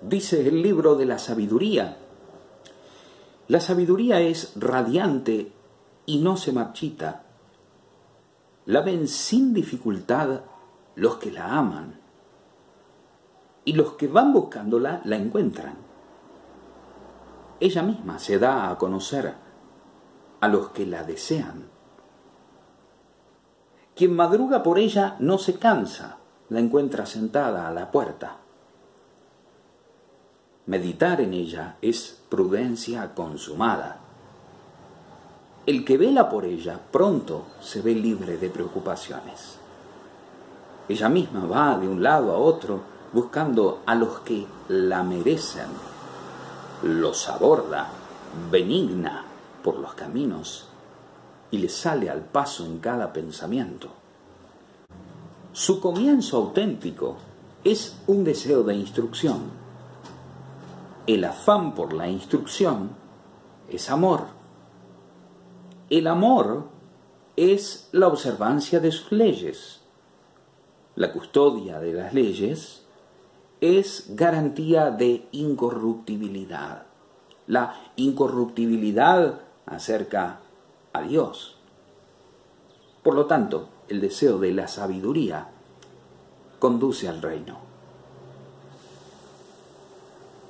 Dice el libro de la sabiduría: la sabiduría es radiante y no se marchita. La ven sin dificultad los que la aman, y los que van buscándola la encuentran. Ella misma se da a conocer a los que la desean. Quien madruga por ella no se cansa, la encuentra sentada a la puerta. Meditar en ella es prudencia consumada. El que vela por ella pronto se ve libre de preocupaciones. Ella misma va de un lado a otro buscando a los que la merecen. Los aborda, benigna por los caminos, y le sale al paso en cada pensamiento. Su comienzo auténtico es un deseo de instrucción. El afán por la instrucción es amor. El amor es la observancia de sus leyes. La custodia de las leyes es garantía de incorruptibilidad. La incorruptibilidad acerca a Dios. Por lo tanto, el deseo de la sabiduría conduce al reino.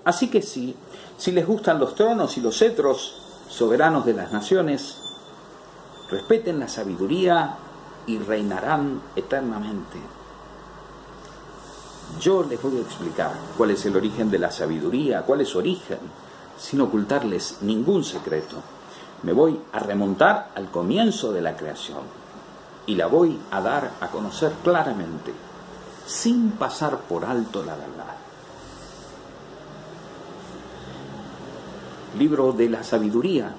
Así que si les gustan los tronos y los cetros soberanos de las naciones, respeten la sabiduría y reinarán eternamente. Yo les voy a explicar cuál es el origen de la sabiduría, cuál es su origen, sin ocultarles ningún secreto. Me voy a remontar al comienzo de la creación y la voy a dar a conocer claramente, sin pasar por alto la verdad. Libro de la sabiduría,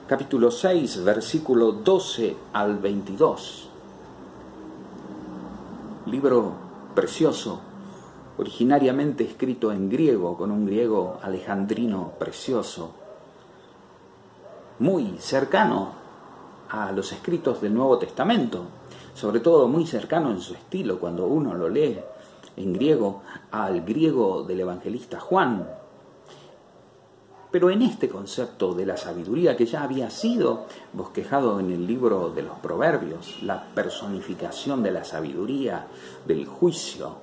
capítulo 6, versículo 12 al 22. Libro precioso, originariamente escrito en griego, con un griego alejandrino precioso, muy cercano a los escritos del Nuevo Testamento, sobre todo muy cercano en su estilo cuando uno lo lee en griego al griego del evangelista Juan. Pero en este concepto de la sabiduría que ya había sido bosquejado en el libro de los Proverbios, la personificación de la sabiduría, del juicio,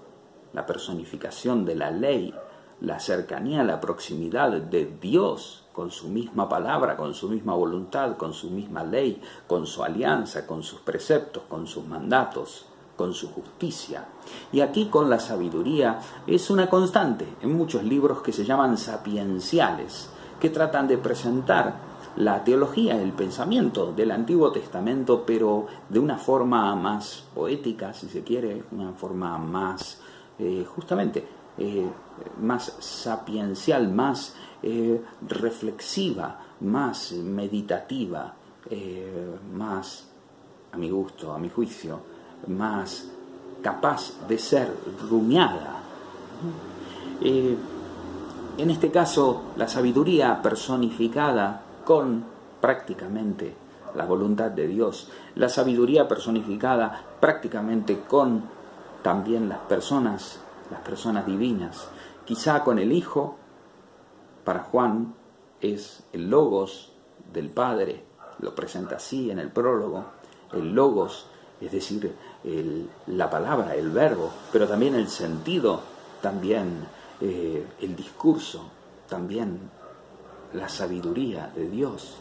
la personificación de la ley, la cercanía, la proximidad de Dios con su misma palabra, con su misma voluntad, con su misma ley, con su alianza, con sus preceptos, con sus mandatos, con su justicia. Y aquí con la sabiduría es una constante en muchos libros que se llaman sapienciales, que tratan de presentar la teología, el pensamiento del Antiguo Testamento, pero de una forma más poética, si se quiere, una forma más, más sapiencial, más reflexiva, más meditativa, más, a mi gusto, a mi juicio, más capaz de ser rumiada. En este caso, la sabiduría personificada con prácticamente la voluntad de Dios, la sabiduría personificada prácticamente con también las personas divinas, quizá con el Hijo. Para Juan es el Logos del Padre, lo presenta así en el prólogo, el Logos, es decir, la palabra, el verbo, pero también el sentido, también el discurso, también la sabiduría de Dios.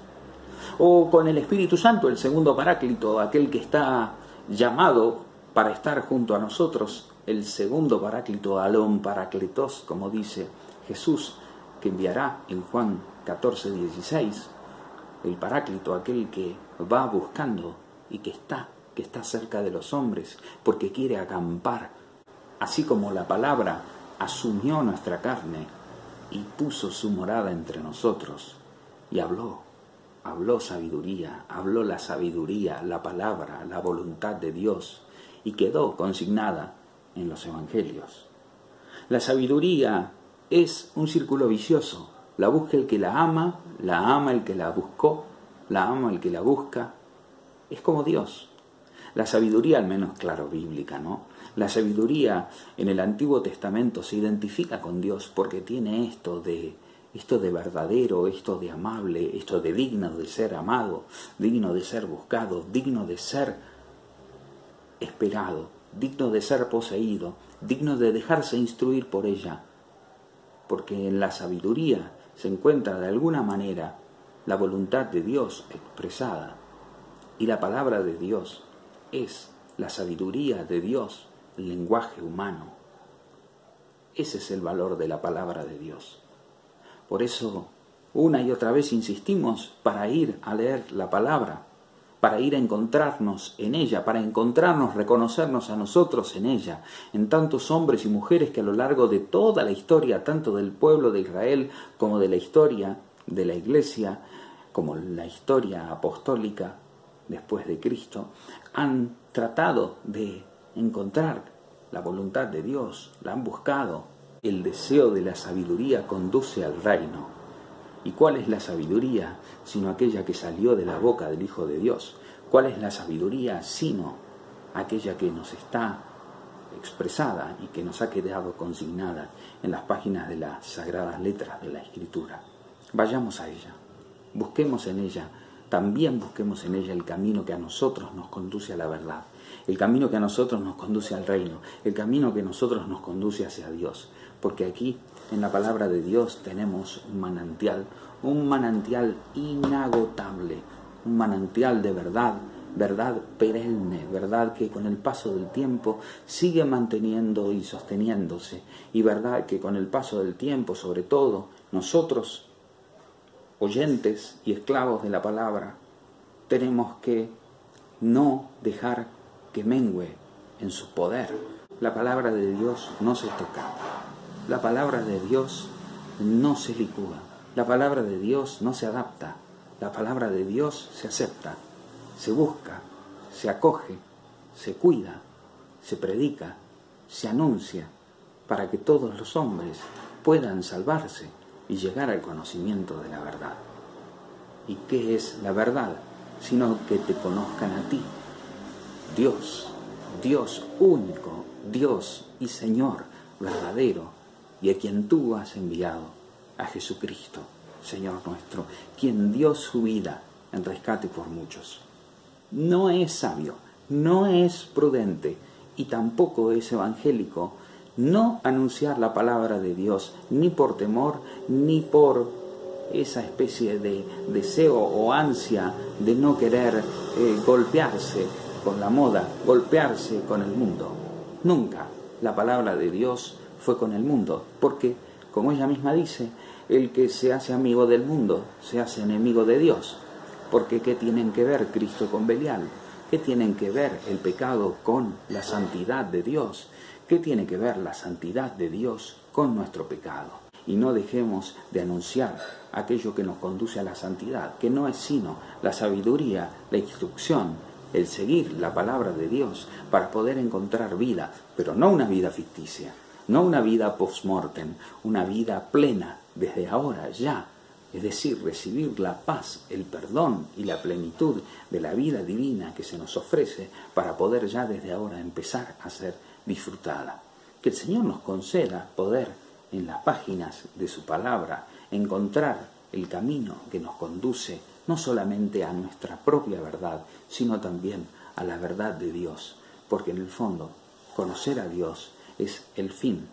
O con el Espíritu Santo, el segundo Paráclito, aquel que está llamado para estar junto a nosotros, el segundo Paráclito, Alon Parakletos, como dice Jesús, que enviará en Juan 14:16, el Paráclito, aquel que va buscando y que está cerca de los hombres, porque quiere acampar, así como la palabra asumió nuestra carne y puso su morada entre nosotros, y habló sabiduría, habló la sabiduría, la palabra, la voluntad de Dios, y quedó consignada en los evangelios. La sabiduría es un círculo vicioso. La busca el que la ama el que la buscó, la ama el que la busca. Es como Dios. La sabiduría, al menos claro, bíblica, ¿no? La sabiduría en el Antiguo Testamento se identifica con Dios porque tiene esto de verdadero, esto de amable, esto de digno de ser amado, digno de ser buscado, digno de ser esperado, digno de ser poseído, digno de dejarse instruir por ella. Porque en la sabiduría se encuentra de alguna manera la voluntad de Dios expresada. Y la palabra de Dios es la sabiduría de Dios, el lenguaje humano. Ese es el valor de la palabra de Dios. Por eso, una y otra vez insistimos para ir a leer la palabra, para ir a encontrarnos en ella, para encontrarnos, reconocernos a nosotros en ella, en tantos hombres y mujeres que a lo largo de toda la historia, tanto del pueblo de Israel como de la historia de la Iglesia, como la historia apostólica después de Cristo, han tratado de encontrar la voluntad de Dios, la han buscado. El deseo de la sabiduría conduce al reino. ¿Y cuál es la sabiduría sino aquella que salió de la boca del Hijo de Dios? ¿Cuál es la sabiduría sino aquella que nos está expresada y que nos ha quedado consignada en las páginas de las sagradas letras de la Escritura? Vayamos a ella, busquemos en ella, también busquemos en ella el camino que a nosotros nos conduce a la verdad, el camino que a nosotros nos conduce al reino, el camino que a nosotros nos conduce hacia Dios. Porque aquí, en la palabra de Dios, tenemos un manantial inagotable, un manantial de verdad, verdad perenne, verdad que con el paso del tiempo sigue manteniendo y sosteniéndose, y verdad que con el paso del tiempo, sobre todo, nosotros, oyentes y esclavos de la palabra, tenemos que no dejar que mengue en su poder. La palabra de Dios no se toca. La palabra de Dios no se licúa, la palabra de Dios no se adapta, la palabra de Dios se acepta, se busca, se acoge, se cuida, se predica, se anuncia, para que todos los hombres puedan salvarse y llegar al conocimiento de la verdad. ¿Y qué es la verdad? Sino que te conozcan a ti, Dios, Dios único, Dios y Señor verdadero, y a quien tú has enviado, a Jesucristo, Señor nuestro, quien dio su vida en rescate por muchos. No es sabio, no es prudente y tampoco es evangélico no anunciar la palabra de Dios, ni por temor, ni por esa especie de deseo o ansia de no querer golpearse con la moda, golpearse con el mundo. Nunca la palabra de Dios fue con el mundo, porque, como ella misma dice, el que se hace amigo del mundo se hace enemigo de Dios. Porque ¿qué tienen que ver Cristo con Belial? ¿Qué tienen que ver el pecado con la santidad de Dios? ¿Qué tiene que ver la santidad de Dios con nuestro pecado? Y no dejemos de anunciar aquello que nos conduce a la santidad, que no es sino la sabiduría, la instrucción, el seguir la palabra de Dios para poder encontrar vida, pero no una vida ficticia, no una vida post-mortem, una vida plena desde ahora ya, es decir, recibir la paz, el perdón y la plenitud de la vida divina que se nos ofrece para poder ya desde ahora empezar a ser disfrutada. Que el Señor nos conceda poder en las páginas de su palabra encontrar el camino que nos conduce no solamente a nuestra propia verdad, sino también a la verdad de Dios, porque en el fondo conocer a Dios es el fin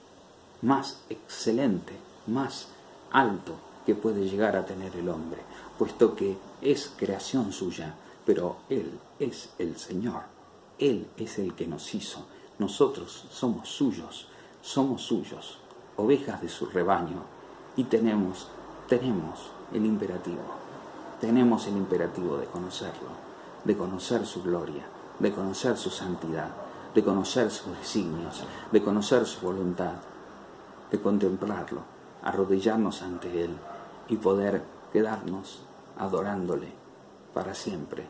más excelente, más alto que puede llegar a tener el hombre, puesto que es creación suya, pero Él es el Señor, Él es el que nos hizo, nosotros somos suyos, ovejas de su rebaño, y tenemos el imperativo de conocerlo, de conocer su gloria, de conocer su santidad, de conocer sus designios, de conocer su voluntad, de contemplarlo, arrodillarnos ante Él y poder quedarnos adorándole para siempre,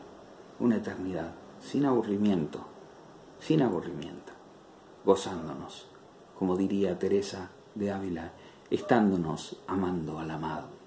una eternidad, sin aburrimiento, gozándonos, como diría Teresa de Ávila, estándonos amando al amado.